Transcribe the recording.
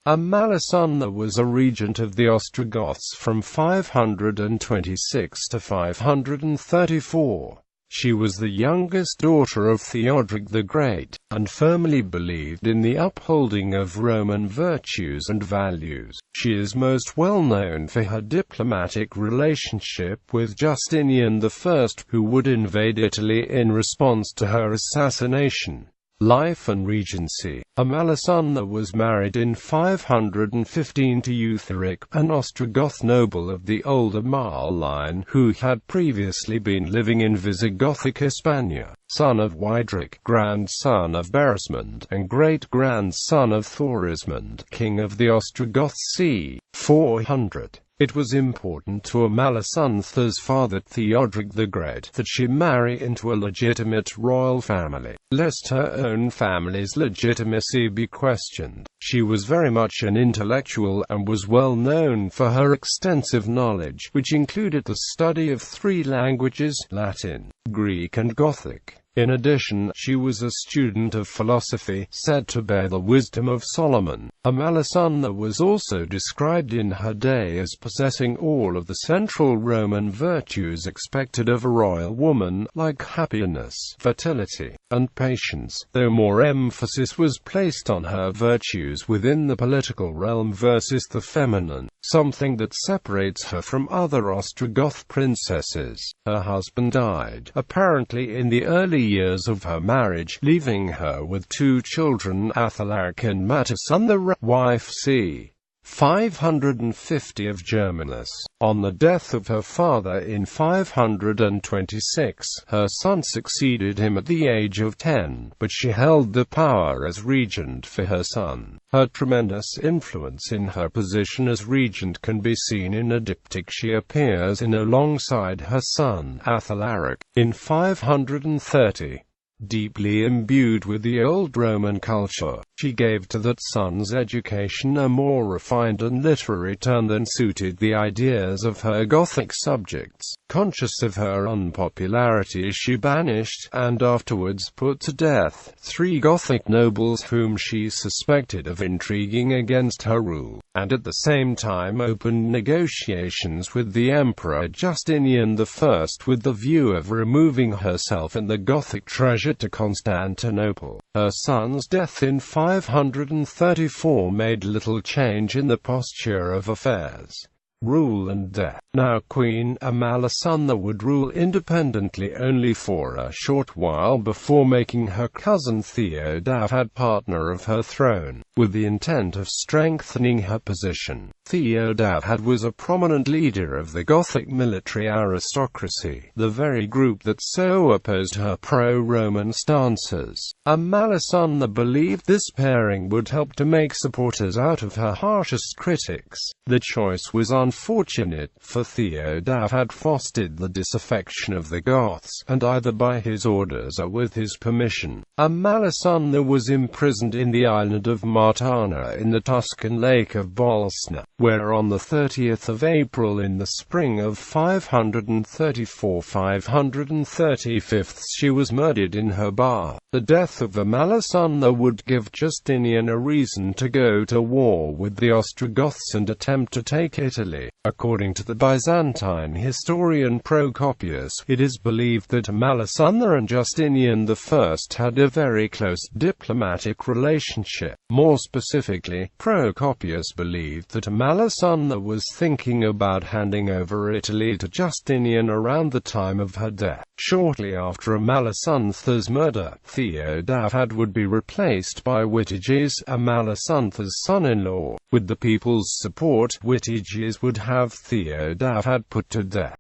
Amalasuntha was a regent of the Ostrogoths from 526 to 534. She was the youngest daughter of Theoderic the Great, and firmly believed in the upholding of Roman virtues and values. She is most well known for her diplomatic relationship with Justinian I, who would invade Italy in response to her assassination. Life and regency. Amalasuntha was married in 515 to Theoderic, an Ostrogoth noble of the old Amal line, who had previously been living in Visigothic Hispania, son of Wideric, grandson of Berismond, and great-grandson of Thorismond, king of the Ostrogoths c. 400. It was important to Amalasuntha's father Theoderic the Great that she marry into a legitimate royal family, lest her own family's legitimacy be questioned. She was very much an intellectual and was well known for her extensive knowledge, which included the study of 3 languages: Latin, Greek and Gothic. In addition, she was a student of philosophy, said to bear the wisdom of Solomon. Amalasuntha was also described in her day as possessing all of the central Roman virtues expected of a royal woman, like happiness, fertility, and patience, though more emphasis was placed on her virtues within the political realm versus the feminine, something that separates her from other Ostrogoth princesses. Her husband died, apparently in the early years of her marriage, leaving her with 2 children, Athalaric and Matasuntha, wife c. 550 of Germanus. On the death of her father in 526, her son succeeded him at the age of 10, but she held the power as regent for her son. Her tremendous influence in her position as regent can be seen in a diptych she appears in alongside her son, Athalaric, in 530. Deeply imbued with the old Roman culture, she gave to that son's education a more refined and literary turn than suited the ideas of her Gothic subjects. Conscious of her unpopularity, she banished, and afterwards put to death, 3 Gothic nobles whom she suspected of intriguing against her rule, and at the same time opened negotiations with the Emperor Justinian I with the view of removing herself and the Gothic treasure to Constantinople. Her son's death in 534 made little change in the posture of affairs. Rule and death. Now Queen Amalasuntha would rule independently only for a short while before making her cousin Theodahad partner of her throne, with the intent of strengthening her position. Theodahad was a prominent leader of the Gothic military aristocracy, the very group that so opposed her pro-Roman stances. Amalasuntha believed this pairing would help to make supporters out of her harshest critics. The choice was unfortunate, for Theodahad had fostered the disaffection of the Goths, and either by his orders or with his permission, Amalasuntha was imprisoned in the island of Martana in the Tuscan lake of Bolsna, where on the 30th of April in the spring of 534–535 she was murdered in her bar. The death of Amalasuntha would give Justinian a reason to go to war with the Ostrogoths and attempt to take Italy. According to the Byzantine historian Procopius, it is believed that Amalasuntha and Justinian I had a very close diplomatic relationship. More specifically, Procopius believed that Amalasuntha was thinking about handing over Italy to Justinian around the time of her death. Shortly after Amalasuntha's murder, Theodahad would be replaced by Witiges, Amalasuntha's son-in-law. With the people's support, Witiges would have Theodahad put to death.